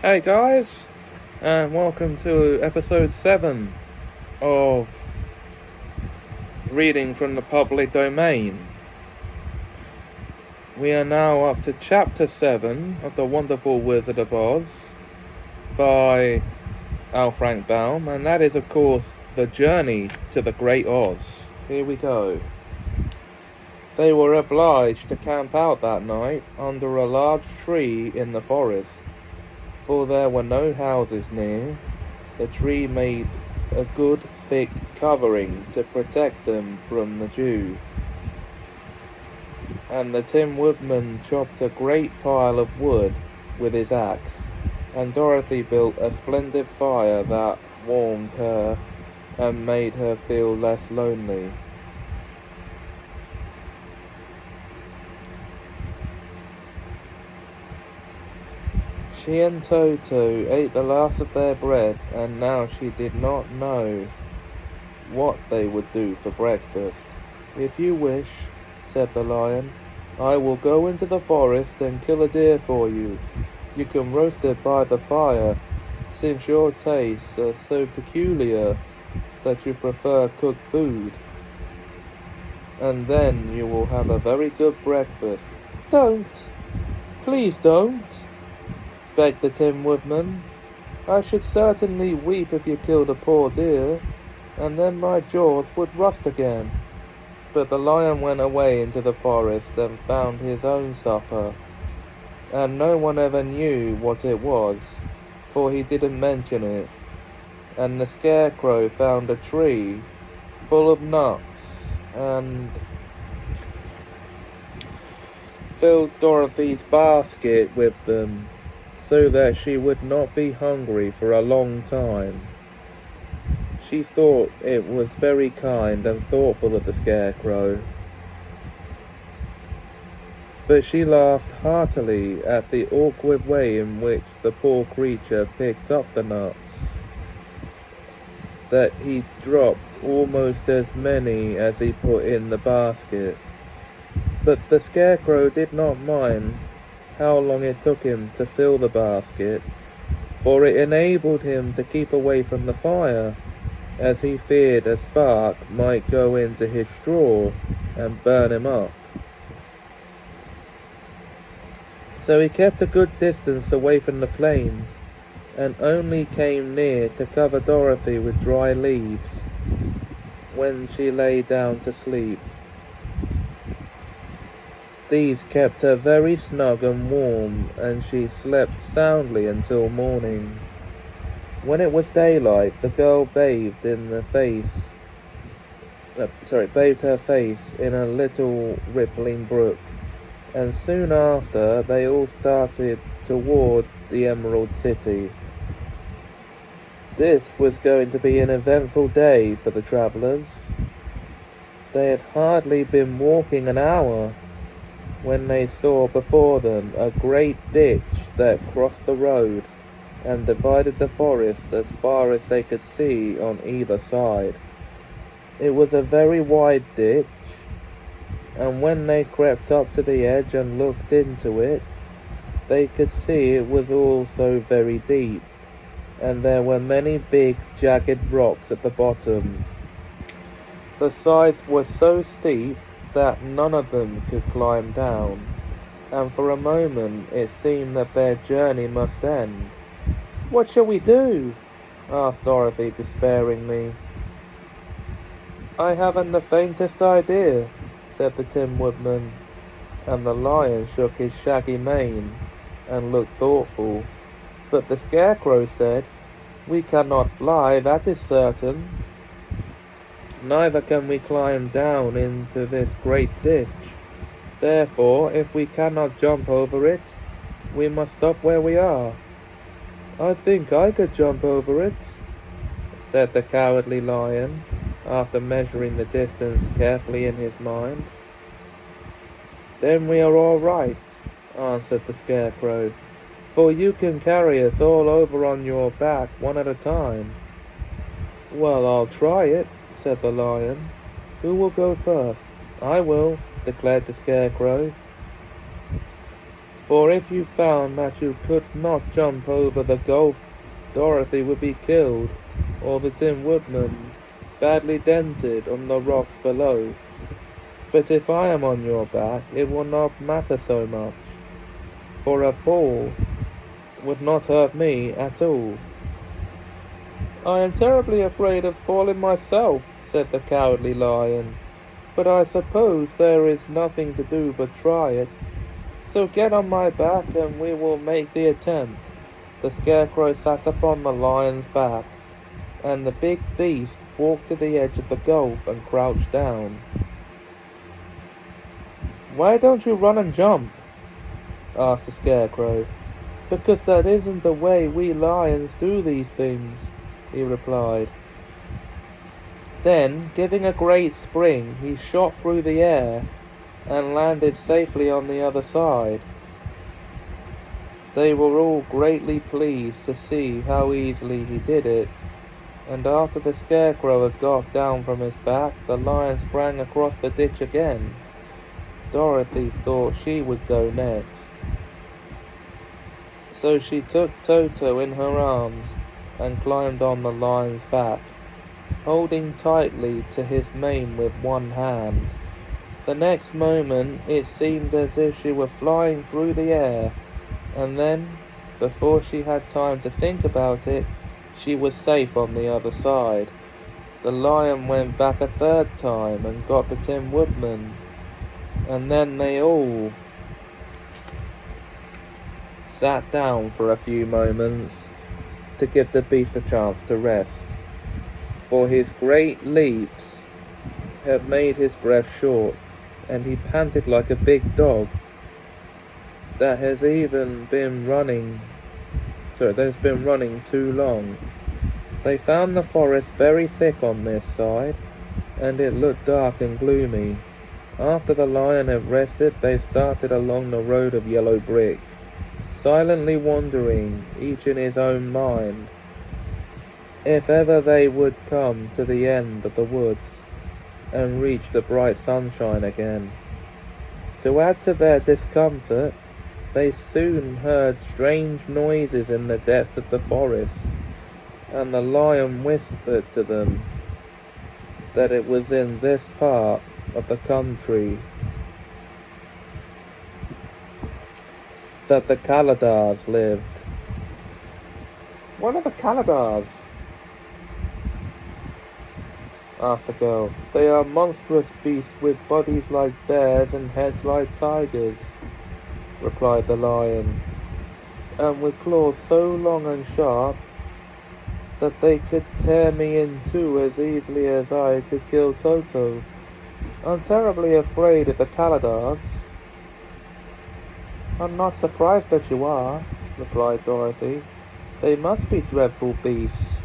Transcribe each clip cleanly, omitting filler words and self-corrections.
Hey guys, and welcome to episode 7 of Reading from the Public Domain. We are now up to chapter 7 of The Wonderful Wizard of Oz by Frank Baum, and that is, of course, The Journey to the Great Oz. Here we go. They were obliged to camp out that night under a large tree in the forest, for there were no houses near. The tree made a good thick covering to protect them from the dew, and the Tin Woodman chopped a great pile of wood with his axe, and Dorothy built a splendid fire that warmed her and made her feel less lonely. She and Toto ate the last of their bread, and now she did not know what they would do for breakfast. "If you wish," said the Lion, "I will go into the forest and kill a deer for you. You can roast it by the fire, since your tastes are so peculiar that you prefer cooked food. And then you will have a very good breakfast." "Don't! Please don't!" begged the Tin Woodman. "I should certainly weep if you killed a poor deer, and then my jaws would rust again." But the Lion went away into the forest and found his own supper, and no one ever knew what it was, for he didn't mention it. And the Scarecrow found a tree full of nuts and filled Dorothy's basket with them, so that she would not be hungry for a long time. She thought it was very kind and thoughtful of the Scarecrow, but she laughed heartily at the awkward way in which the poor creature picked up the nuts, that he dropped almost as many as he put in the basket. But the Scarecrow did not mind how long it took him to fill the basket, for it enabled him to keep away from the fire, as he feared a spark might go into his straw and burn him up. So he kept a good distance away from the flames, and only came near to cover Dorothy with dry leaves when she lay down to sleep. These kept her very snug and warm, and she slept soundly until morning. When it was daylight, the girl bathed her face in a little rippling brook, and soon after they all started toward the Emerald City. This was going to be an eventful day for the travelers. They had hardly been walking an hour when they saw before them a great ditch that crossed the road and divided the forest as far as they could see on either side. It was a very wide ditch, and when they crept up to the edge and looked into it, they could see it was also very deep, and there were many big jagged rocks at the bottom. The sides were so steep that none of them could climb down, and for a moment it seemed that their journey must end. "What shall we do?" asked Dorothy despairingly. "I haven't the faintest idea," said the Tin Woodman, and the Lion shook his shaggy mane and looked thoughtful. But the Scarecrow said, "We cannot fly, that is certain. Neither can we climb down into this great ditch. Therefore, if we cannot jump over it, we must stop where we are." "I think I could jump over it," said the Cowardly Lion, after measuring the distance carefully in his mind. "Then we are all right," answered the Scarecrow, "for you can carry us all over on your back one at a time." "Well, I'll try it," said the Lion. "Who will go first?" "I will," declared the Scarecrow. For if you found that you could not jump over the gulf, Dorothy would be killed, or the Tin Woodman badly dented on the rocks below. But if I am on your back, it will not matter so much, for a fall would not hurt me at all." "I am terribly afraid of falling myself," said the Cowardly Lion, "but I suppose there is nothing to do but try it. So get on my back and we will make the attempt." The Scarecrow sat upon the lion's back, and the big beast walked to the edge of the gulf and crouched down. "Why don't you run and jump?" asked the Scarecrow. "Because that isn't the way we lions do these things," he replied. Then, giving a great spring, he shot through the air and landed safely on the other side. They were all greatly pleased to see how easily he did it, and after the Scarecrow had got down from his back, the lion sprang across the ditch again. Dorothy thought she would go next, so she took Toto in her arms and climbed on the lion's back, holding tightly to his mane with one hand. The next moment it seemed as if she were flying through the air, and then, before she had time to think about it, she was safe on the other side. The lion went back a third time and got the Tin Woodman, and then they all sat down for a few moments to give the beast a chance to rest, for his great leaps had made his breath short, and he panted like a big dog that has been running too long. They found the forest very thick on this side, and it looked dark and gloomy. After the lion had rested, they started along the road of yellow brick, silently wondering, each in his own mind, if ever they would come to the end of the woods and reach the bright sunshine again. To add to their discomfort, they soon heard strange noises in the depths of the forest, and the lion whispered to them that it was in this part of the country that the Kaladars lived. "What are the Kaladars?" asked the girl. "They are monstrous beasts with bodies like bears and heads like tigers," replied the lion, "and with claws so long and sharp that they could tear me in two as easily as I could kill Toto. I'm terribly afraid of the Kaladars." "I'm not surprised that you are," replied Dorothy. "They must be dreadful beasts."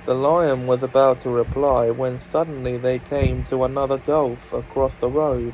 The lion was about to reply when suddenly they came to another gulf across the road.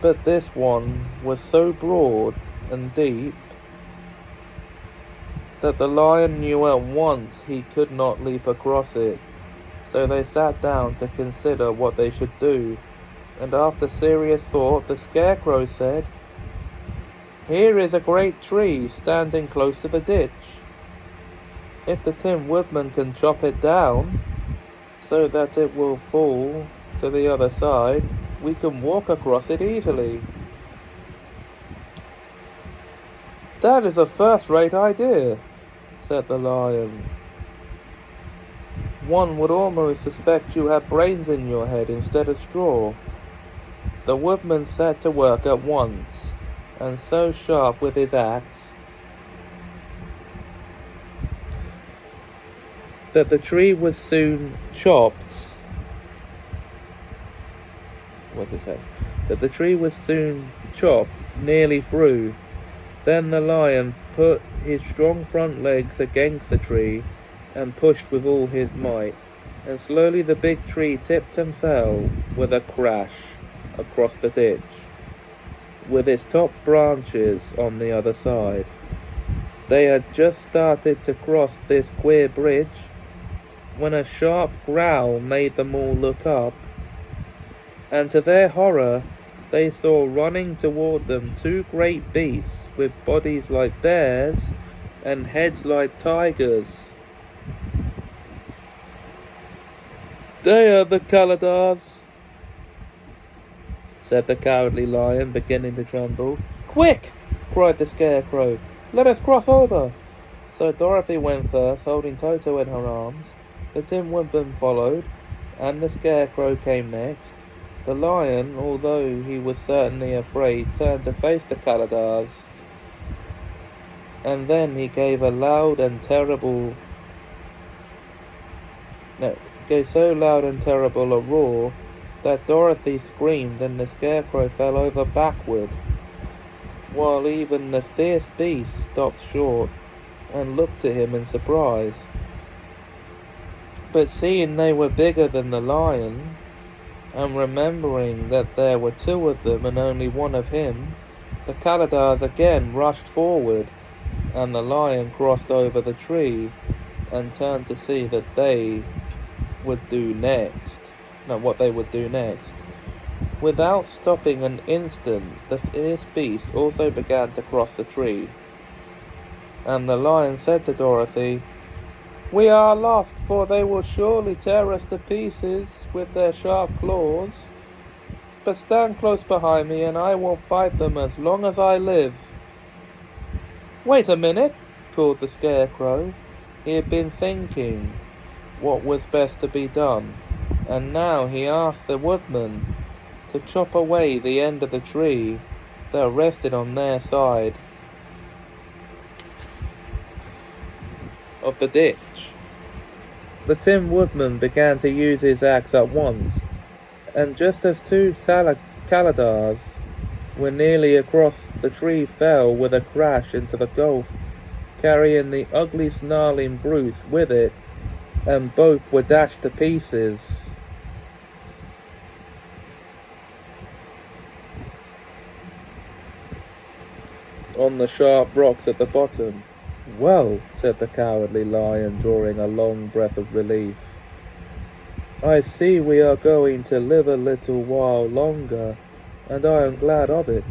But this one was so broad and deep that the lion knew at once he could not leap across it. So they sat down to consider what they should do, and after serious thought, the Scarecrow said, "Here is a great tree standing close to the ditch. If the Tin Woodman can chop it down so that it will fall to the other side, we can walk across it easily." "That is a first-rate idea," said the lion. "One would almost suspect you have brains in your head instead of straw." The woodman set to work at once, and so sharp with his axe that the tree was soon chopped. That the tree was soon chopped nearly through. Then the lion put his strong front legs against the tree and pushed with all his might, and slowly the big tree tipped and fell with a crash across the ditch, with its top branches on the other side. They had just started to cross this queer bridge when a sharp growl made them all look up, and to their horror, they saw running toward them two great beasts with bodies like bears and heads like tigers. "They are the Kalidars," said the Cowardly Lion, beginning to tremble. "Quick!" cried the Scarecrow. "Let us cross over!" So Dorothy went first, holding Toto in her arms. The Tin Woodman followed, and the Scarecrow came next. The Lion, although he was certainly afraid, turned to face the Kalidars, and then he gave a loud and terrible... gave so loud and terrible a roar that Dorothy screamed and the Scarecrow fell over backward, while even the fierce beast stopped short and looked at him in surprise. But seeing they were bigger than the Lion, and remembering that there were two of them and only one of him, the Kalidars again rushed forward, and the Lion crossed over the tree and turned to see that they would do next. What they would do next. Without stopping an instant, the fierce beast also began to cross the tree. And the Lion said to Dorothy, "We are lost, for they will surely tear us to pieces with their sharp claws. But stand close behind me, and I will fight them as long as I live." "Wait a minute," called the Scarecrow. He had been thinking what was best to be done, and now he asked the Woodman to chop away the end of the tree that rested on their side of the ditch. The Tin Woodman began to use his axe at once, and just as two Kalidars were nearly across, the tree fell with a crash into the gulf, carrying the ugly snarling brute with it, and both were dashed to pieces. On the sharp rocks at the bottom. "Well," said the Cowardly Lion, drawing a long breath of relief, "I see we are going to live a little while longer, and I am glad of it,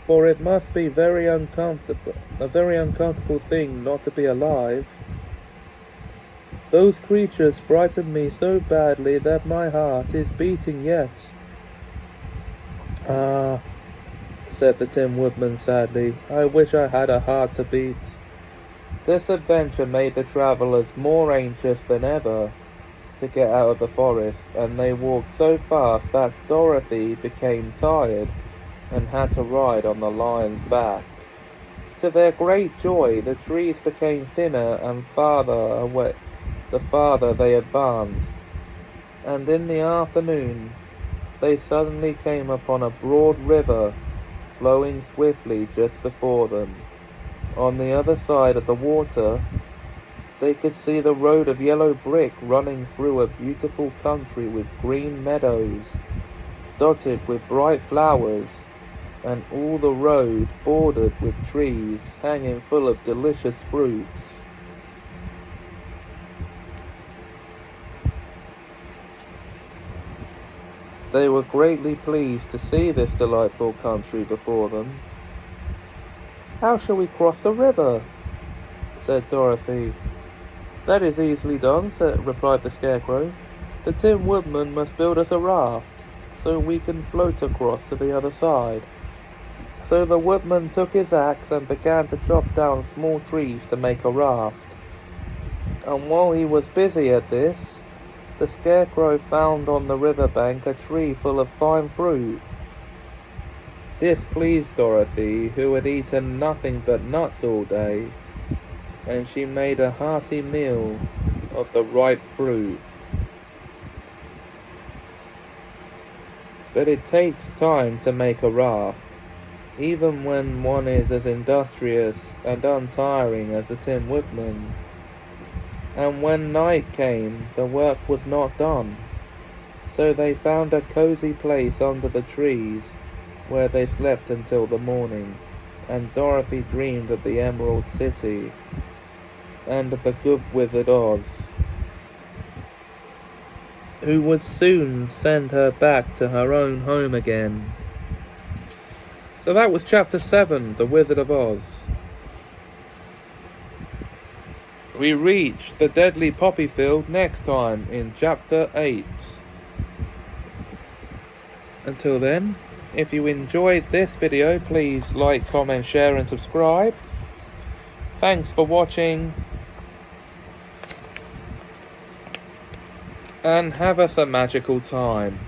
for it must be a very uncomfortable thing not to be alive. Those creatures frightened me so badly that my heart is beating yet." "Ah," said the Tin Woodman sadly, "I wish I had a heart to beat." This adventure made the travelers more anxious than ever to get out of the forest, and they walked so fast that Dorothy became tired and had to ride on the Lion's back. To their great joy, the trees became thinner and farther away the farther they advanced, and in the afternoon they suddenly came upon a broad river flowing swiftly just before them. On the other side of the water, they could see the road of yellow brick running through a beautiful country with green meadows, dotted with bright flowers, and all the road bordered with trees hanging full of delicious fruits. They were greatly pleased to see this delightful country before them. "How shall we cross the river?" said Dorothy. "That is easily done," replied the Scarecrow. "The Tin Woodman must build us a raft, so we can float across to the other side." So the Woodman took his axe and began to chop down small trees to make a raft. And while he was busy at this, the Scarecrow found on the riverbank a tree full of fine fruit. This pleased Dorothy, who had eaten nothing but nuts all day, and she made a hearty meal of the ripe fruit. But it takes time to make a raft, even when one is as industrious and untiring as the Tin Woodman. And when night came, the work was not done. So they found a cozy place under the trees, where they slept until the morning, and Dorothy dreamed of the Emerald City and of the good Wizard Oz, who would soon send her back to her own home again. So that was Chapter 7, The Wizard of Oz. We reach the deadly poppy field next time in Chapter 8. Until then, if you enjoyed this video, please like, comment, share and subscribe. Thanks for watching. And have us a magical time.